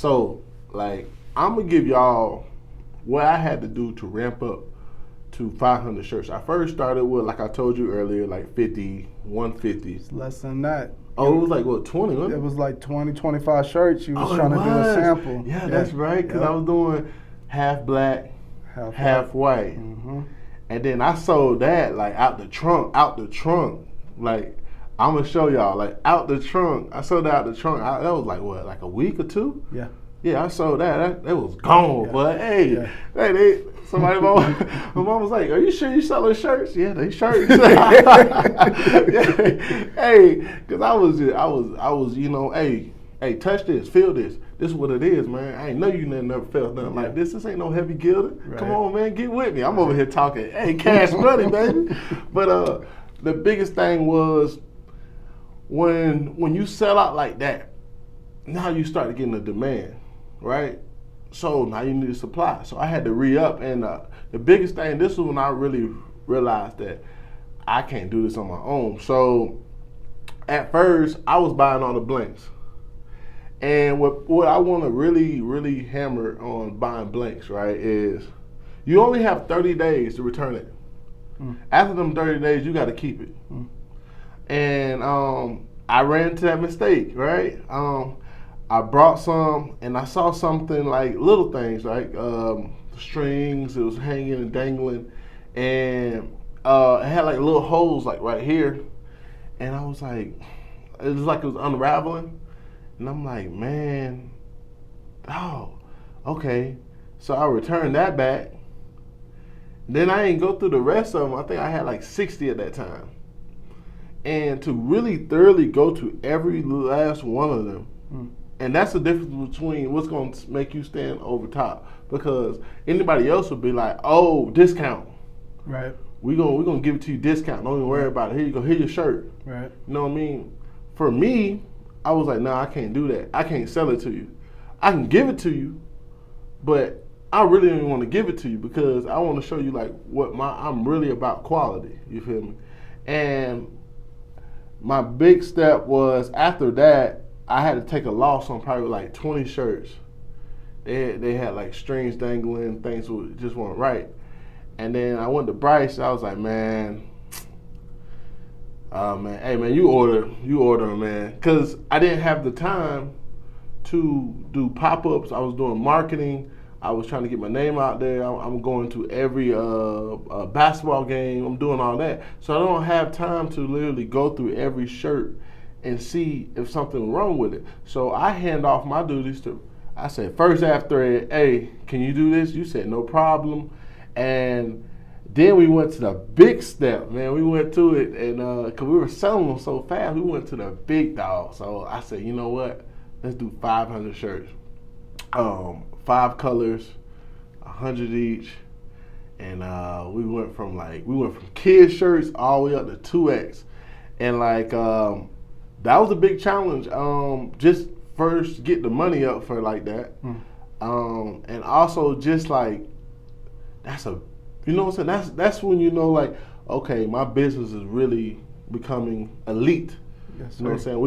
So, like, I'm gonna give y'all what I had to do to ramp up to 500 shirts. I first started with, like I told you earlier, like 50, 150. It's less than that. Oh, it was like, what, 20, wasn't It was like 20, 25 shirts. You was trying to do a sample. Yeah, that's right, because I was doing half black, half white. Mm-hmm. And then I sold that, like, out the trunk. Like, I'm going to show y'all, like, out the trunk. I sold that out the trunk. That was like, what, like a week or two? Yeah. Yeah, I sold that. That was gone. Yeah. But hey, somebody, my mom was like, "Are you sure you selling shirts?" Yeah, they shirts. Hey, because I was, you know, hey, touch this, feel this. This is what it is, man. I ain't know you never felt nothing like this. This ain't no heavy gilded. Right. Come on, man, get with me. I'm over here talking, hey, cash money, baby. But the biggest thing was when you sell out like that, now you start getting a demand. Right? So now you need a supply. So I had to re-up, and the biggest thing, this is when I really realized that I can't do this on my own. So at first, I was buying all the blanks. And what I want to really, really hammer on buying blanks, right, is you only have 30 days to return it. After them 30 days, you got to keep it. And I ran into that mistake, right? I brought some, and I saw something like little things, like strings. It was hanging and dangling, and it had like little holes, like right here. And I was like, it was like it was unraveling, and I'm like, man, oh, okay. So I returned that back. Then I didn't go through the rest of them. I think I had like 60 at that time, and to really thoroughly go to every last one of them. And that's the difference between what's going to make you stand over top. Because anybody else would be like, oh, discount. Right. We're gonna give it to you discount. Don't even worry about it. Here you go. Here's your shirt. Right. You know what I mean? For me, I was like, nah, I can't do that. I can't sell it to you. I can give it to you, but I really don't even want to give it to you because I want to show you like I'm really about quality. You feel me? And my big step was after that, I had to take a loss on probably like 20 shirts. They had like strings dangling, things just weren't right. And then I went to Bryce. I was like, man, hey man, you order, man, because I didn't have the time to do pop-ups. I was doing marketing. I was trying to get my name out there. I'm going to every basketball game. I'm doing all that, so I don't have time to literally go through every shirt and see if something's wrong with it. So I hand off my duties to, I said, first Ave Thread, hey, can you do this? You said, no problem. And then we went to the big step, man. We went to it, and because we were selling them so fast, we went to the big dog. So I said, you know what? Let's do 500 shirts. 5 colors, 100 each. And we went from kids shirts all the way up to 2X. And like, that was a big challenge. Just first get the money up for like that. And also just like, you know what I'm saying? That's when you know like, okay, my business is really becoming elite. Yes, you know what I'm saying?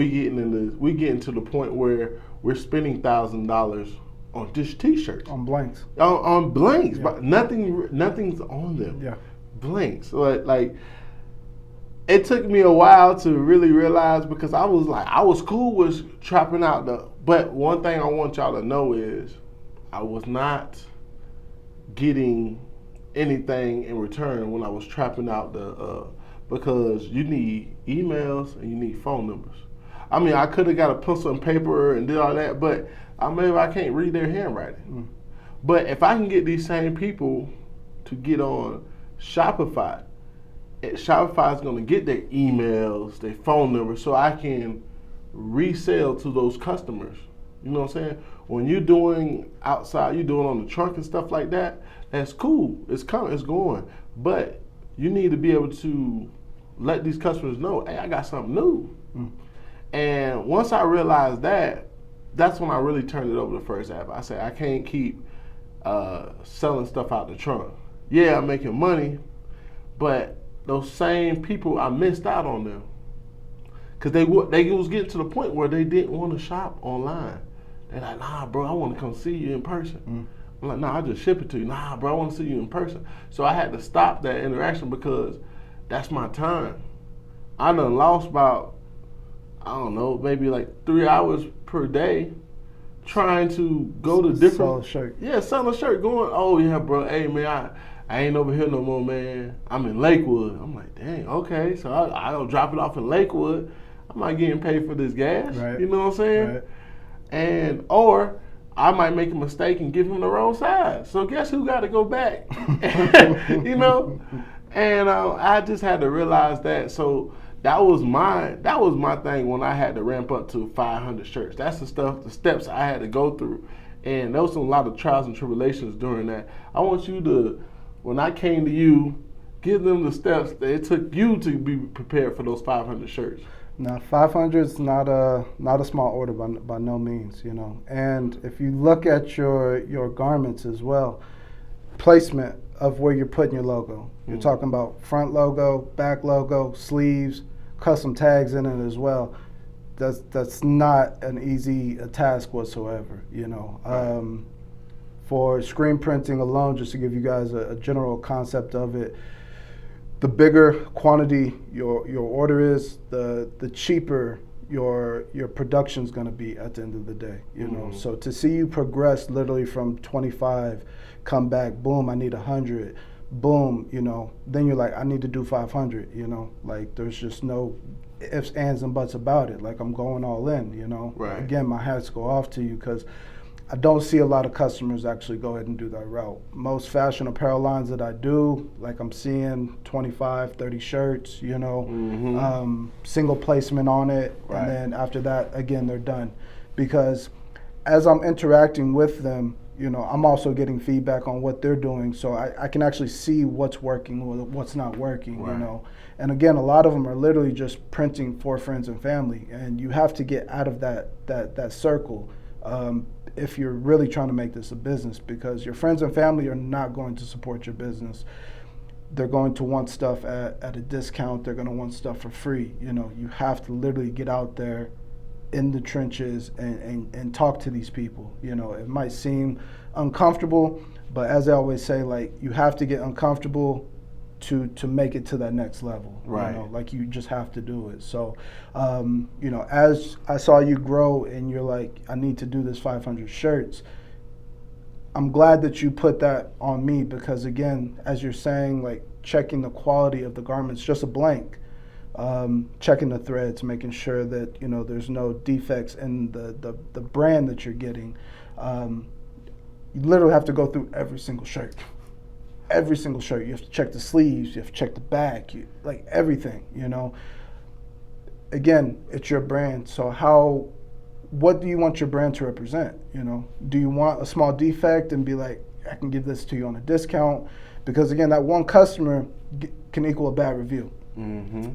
We getting to the point where we're spending $1,000 on just t-shirts. On blanks. On blanks, but nothing's on them. Yeah. Blanks. So like it took me a while to really realize because I was cool with trapping out but one thing I want y'all to know is I was not getting anything in return when I was trapping out because you need emails and you need phone numbers. I mean, I could have got a pencil and paper and did all that, but maybe I can't read their handwriting. But if I can get these same people to get on Shopify, Shopify is going to get their emails, their phone numbers, so I can resell to those customers. You know what I'm saying? When you're doing outside, you're doing on the trunk and stuff like that, that's cool. It's coming, it's going. But you need to be able to let these customers know, hey, I got something new. And once I realized that, that's when I really turned it over to First Ave. I said, I can't keep selling stuff out the trunk. Yeah, I'm making money, but those same people, I missed out on them. Because they was getting to the point where they didn't want to shop online. They're like, nah, bro, I want to come see you in person. I'm like, nah, I'll just ship it to you. Nah, bro, I want to see you in person. So I had to stop that interaction because that's my time. I done lost about, I don't know, maybe like 3 hours per day trying to go to different. Sell a shirt. Yeah, sell a shirt. Going, oh yeah, bro. Hey man, I ain't over here no more, man. I'm in Lakewood. I'm like, dang, okay. So I'll drop it off in Lakewood. I'm not getting paid for this gas. Right. You know what I'm saying? Right. And or I might make a mistake and give him the wrong size. So guess who got to go back? You know? And I just had to realize that. So that was my thing when I had to ramp up to 500 shirts. That's the steps I had to go through. And there was a lot of trials and tribulations during that. I want you to, when I came to you, give them the steps that it took you to be prepared for those 500 shirts. Now, 500 is not a small order by no means, you know. And if you look at your garments as well, placement of where you're putting your logo. You're talking about front logo, back logo, sleeves, custom tags in it as well. That's not an easy task whatsoever, you know. Right. For screen printing alone, just to give you guys a general concept of it, the bigger quantity your order is, the cheaper your production's gonna be at the end of the day, you know. So to see you progress literally from 25, come back, boom, I need 100, boom, you know, then you're like, I need to do 500, you know, like there's just no ifs, ands, and buts about it. Like I'm going all in, you know. Right. Again, my hats go off to you because I don't see a lot of customers actually go ahead and do that route. Most fashion apparel lines that I do, like I'm seeing 25, 30 shirts, you know, single placement on it. Right. And then after that, again, they're done. Because as I'm interacting with them, you know, I'm also getting feedback on what they're doing. So I can actually see what's working or what's not working, Right. you know. And again, a lot of them are literally just printing for friends and family. And you have to get out of that circle. If you're really trying to make this a business, because your friends and family are not going to support your business. They're going to want stuff at a discount. They're going to want stuff for free. You know, you have to literally get out there in the trenches and talk to these people. You know, it might seem uncomfortable, but as I always say, like, you have to get uncomfortable to make it to that next level. Right. You know, like you just have to do it. So, you know, as I saw you grow and you're like, I need to do this 500 shirts, I'm glad that you put that on me because again, as you're saying, like checking the quality of the garments, just a blank, checking the threads, making sure that, you know, there's no defects in the brand that you're getting. You literally have to go through every single shirt. Every single shirt. You have to check the sleeves, you have to check the back, like everything, you know. Again, it's your brand. So what do you want your brand to represent, you know? Do you want a small defect and be like, I can give this to you on a discount? Because again, that one customer can equal a bad review.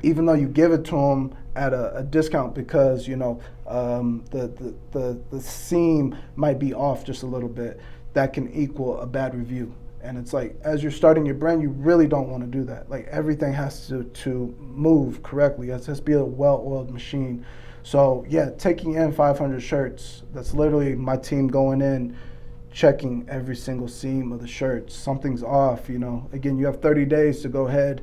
Even though you give it to them at a discount because, you know, the seam might be off just a little bit, that can equal a bad review. And it's like, as you're starting your brand, you really don't want to do that. Like everything has to move correctly. It has to be a well-oiled machine. So yeah, taking in 500 shirts, that's literally my team going in, checking every single seam of the shirts. Something's off, you know. Again, you have 30 days to go ahead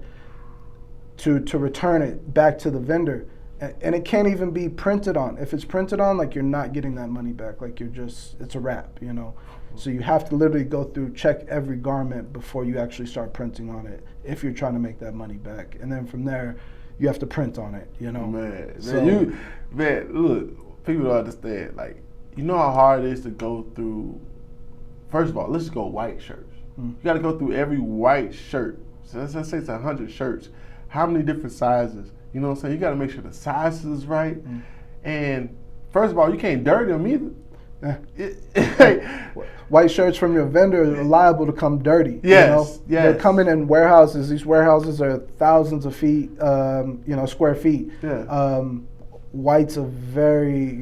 to return it back to the vendor. And it can't even be printed on. If it's printed on, like you're not getting that money back. Like it's a wrap, you know. So you have to literally go through, check every garment before you actually start printing on it if you're trying to make that money back. And then from there, you have to print on it, you know. Man, look, people don't understand. Like, you know how hard it is to go through. First of all, let's just go white shirts. You got to go through every white shirt. So let's say it's 100 shirts. How many different sizes? You know what I'm saying? You got to make sure the sizes is right. And first of all, you can't dirty them either. White shirts from your vendor are liable to come dirty. Yes, you know? They're coming in warehouses. These warehouses are thousands of feet, you know, square feet. Yeah. white's a very,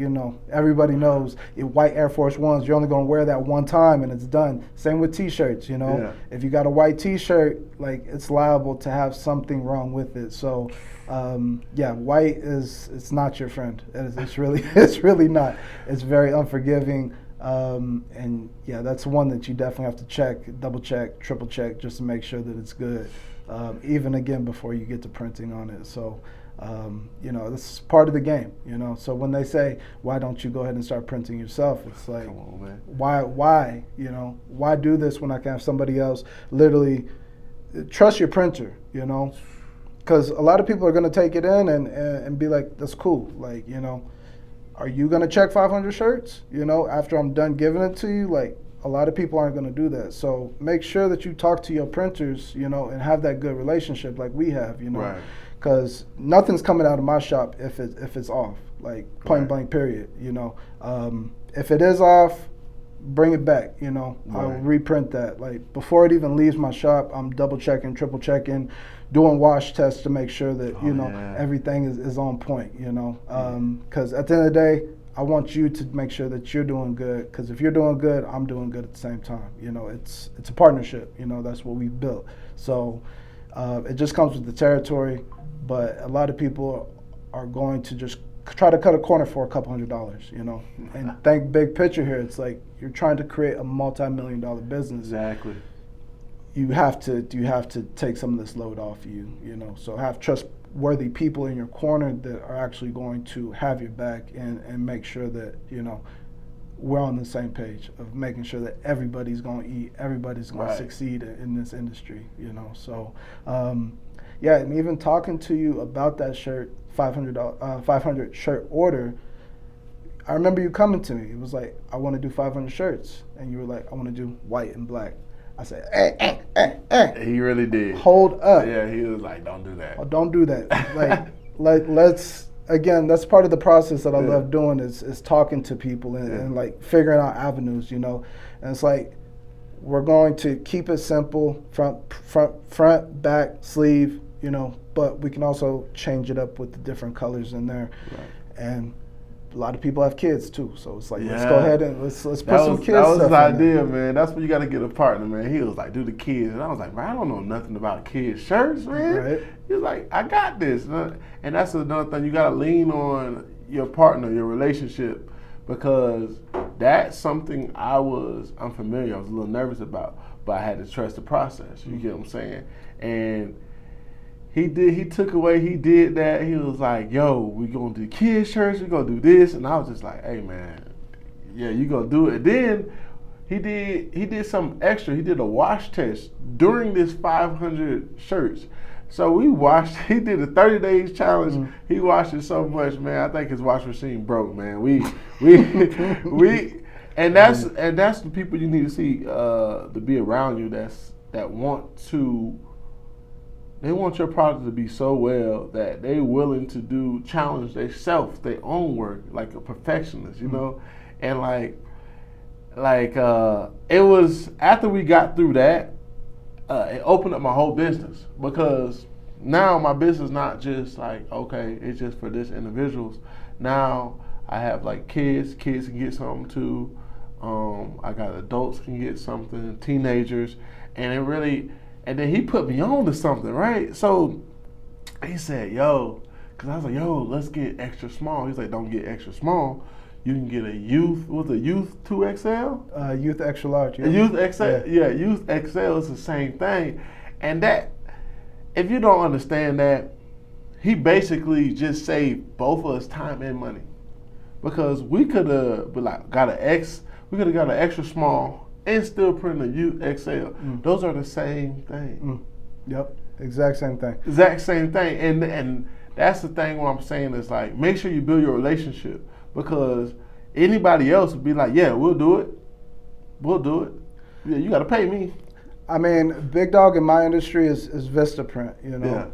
everybody knows white Air Force Ones, you're only going to wear that one time and it's done. Same with T-shirts, If you got a white T-shirt, like, it's liable to have something wrong with it. So, white it's not your friend. It's really not. It's very unforgiving. And yeah, that's one that you definitely have to check, double check, triple check, just to make sure that it's good. Even again, before you get to printing on it. So, this is part of the game, So when they say, why don't you go ahead and start printing yourself? It's like, come on, man. Why do this when I can have somebody else literally trust your printer, Because a lot of people are going to take it in and be like, that's cool. Like, are you going to check 500 shirts, after I'm done giving it to you? Like, a lot of people aren't going to do that. So make sure that you talk to your printers, and have that good relationship like we have, Right. Because nothing's coming out of my shop if it's off, like point blank period, If it is off, bring it back, I'll reprint that. Like, before it even leaves my shop, I'm double checking, triple checking, doing wash tests to make sure that, everything is on point, because at the end of the day, I want you to make sure that you're doing good, because if you're doing good, I'm doing good at the same time. It's a partnership, that's what we've built. So it just comes with the territory, but a lot of people are going to just try to cut a corner for a couple $100, And think big picture here. It's like you're trying to create a multi-million-dollar business. Exactly. You have to take some of this load off you, So have trustworthy people in your corner that are actually going to have your back and make sure that, we're on the same page of making sure that everybody's going to eat, everybody's going to succeed in this industry, So, and even talking to you about that shirt, 500 shirt order, I remember you coming to me. It was like, I want to do 500 shirts. And you were like, I want to do white and black. I said, hey. He really did. Hold up. Yeah, he was like, don't do that. Oh, don't do that. Let's, again, that's part of the process that I love doing is talking to people and like figuring out avenues, And it's like, we're going to keep it simple, front, back, sleeve, but we can also change it up with the different colors in there. Right. And a lot of people have kids too, so it's like, let's go ahead and let's put some kids. That was his idea, there. man. That's when you got to get a partner, man. He was like, do the kids, and I was like, man, I don't know nothing about kids shirts, man. Right. He was like, I got this, and that's another thing. You got to lean on your partner, your relationship, because that's something I was unfamiliar. I was a little nervous about, but I had to trust the process. You get what I'm saying? And he did that. He was like, yo, we gonna do kids shirts, we gonna do this. And I was just like, hey man, yeah, you gonna do it. Then he did something extra. He did a wash test during this 500 shirts. So he did a 30 days challenge. Mm-hmm. He washed it so much, man. I think his wash machine broke, man. And that's the people you need to see to be around you that they want your product to be so well that they willing to challenge themselves, their own work, like a perfectionist, know? And it was after we got through that, it opened up my whole business, because now my business not just like, okay, it's just for this individuals. Now I have like kids can get something too. I got adults can get something, teenagers, and then he put me on to something, right? So he said, yo, because I was like, yo, let's get extra small. He's like, don't get extra small. You can get a youth 2XL? Youth extra large. Yeah. Youth XL, yeah, Youth XL is the same thing. And that, if you don't understand that, he basically just saved both of us time and money. Because we could have got an extra small and still print a Youth XL. Those are the same thing. Yep, exact same thing. Exact same thing. And that's the thing what I'm saying is like, make sure you build your relationship, because anybody else would be like, yeah, we'll do it. Yeah, you got to pay me. I mean, big dog in my industry is Vistaprint, Yeah.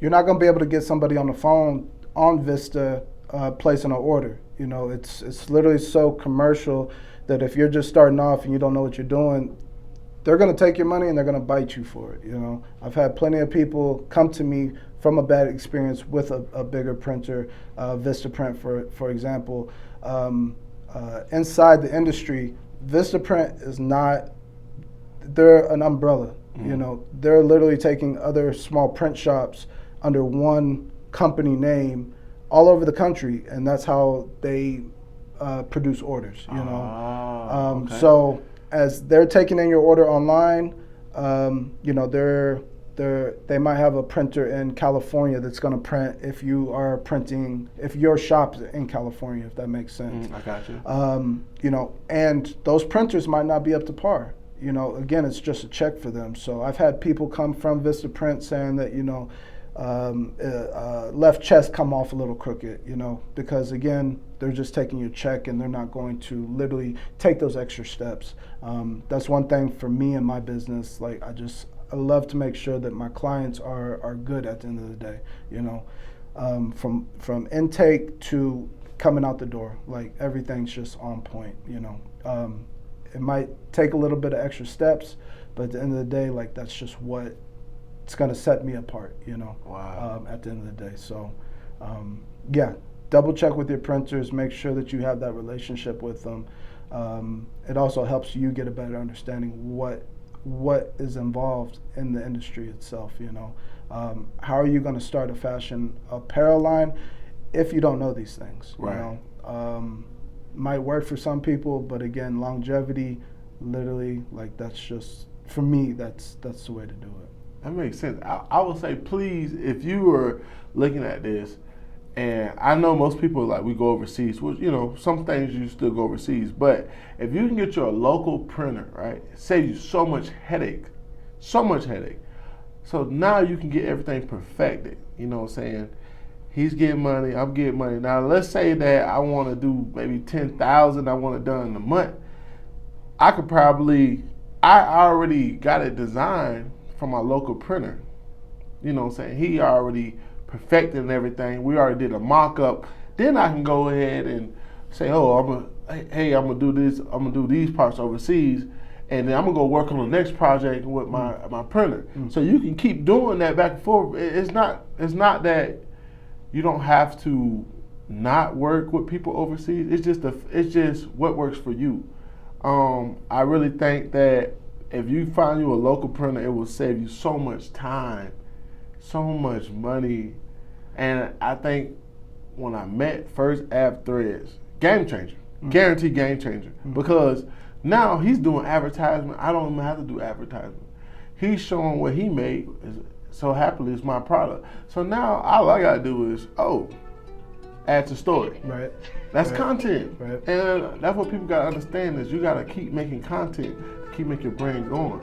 You're not going to be able to get somebody on the phone on Vista placing an order. It's literally so commercial that if you're just starting off and you don't know what you're doing, they're going to take your money and they're going to bite you for it. You know, I've had plenty of people come to me from a bad experience with a bigger printer, Vistaprint, for example. Inside the industry, Vistaprint is not, they're an umbrella. You know, they're literally taking other small print shops under one company name all over the country, and that's how they produce orders, you know. Okay. So as they're taking in your order online, you know, they might have a printer in California that's going to print if you are printing, if your shop is in California, if that makes sense. I got you. You know, and those printers might not be up to par. You know, again, it's just a check for them. So I've had people come from Vistaprint saying that, you know, left chest come off a little crooked, you know, because again, they're just taking your check and they're not going to literally take those extra steps. That's one thing for me in my business. Like, I love to make sure that my clients are good at the end of the day, you know, from intake to coming out the door, like everything's just on point, you know. It might take a little bit of extra steps, but at the end of the day, like, that's just what it's going to set me apart, you know. Wow. At the end of the day. So, yeah, double check with your printers, make sure that you have that relationship with them. It also helps you get a better understanding what is involved in the industry itself, you know. How are you going to start a fashion apparel line if you don't know these things, right. You know? Might work for some people, but again, longevity, literally, like, that's just, for me, that's the way to do it. That makes sense. I would say, please, if you are looking at this, and I know most people, like, we go overseas, which, you know, some things you still go overseas, but if you can get your local printer, right, it saves you so much headache. So now you can get everything perfected, you know what I'm saying? He's getting money, I'm getting money. Now, let's say that I want to do maybe 10,000, I want it done in a month. I already got it designed from my local printer. You know what I'm saying? He already perfected everything. We already did a mock-up. Then I can go ahead and say, oh, I'm gonna do this, I'm gonna do these parts overseas, and then I'm gonna go work on the next project with my printer. So you can keep doing that back and forth. It's not that you don't have to not work with people overseas. It's just what works for you. I really think that if you find you a local printer, it will save you so much time, so much money. And I think when I met first Ave Threads, game changer, guaranteed game changer, because now he's doing advertisement. I don't even have to do advertisement. He's showing what he made. So happily, it's my product. So now all I gotta do is, add to story. Right. That's content. Right. And that's what people gotta understand is you gotta keep making content to keep making your brain going.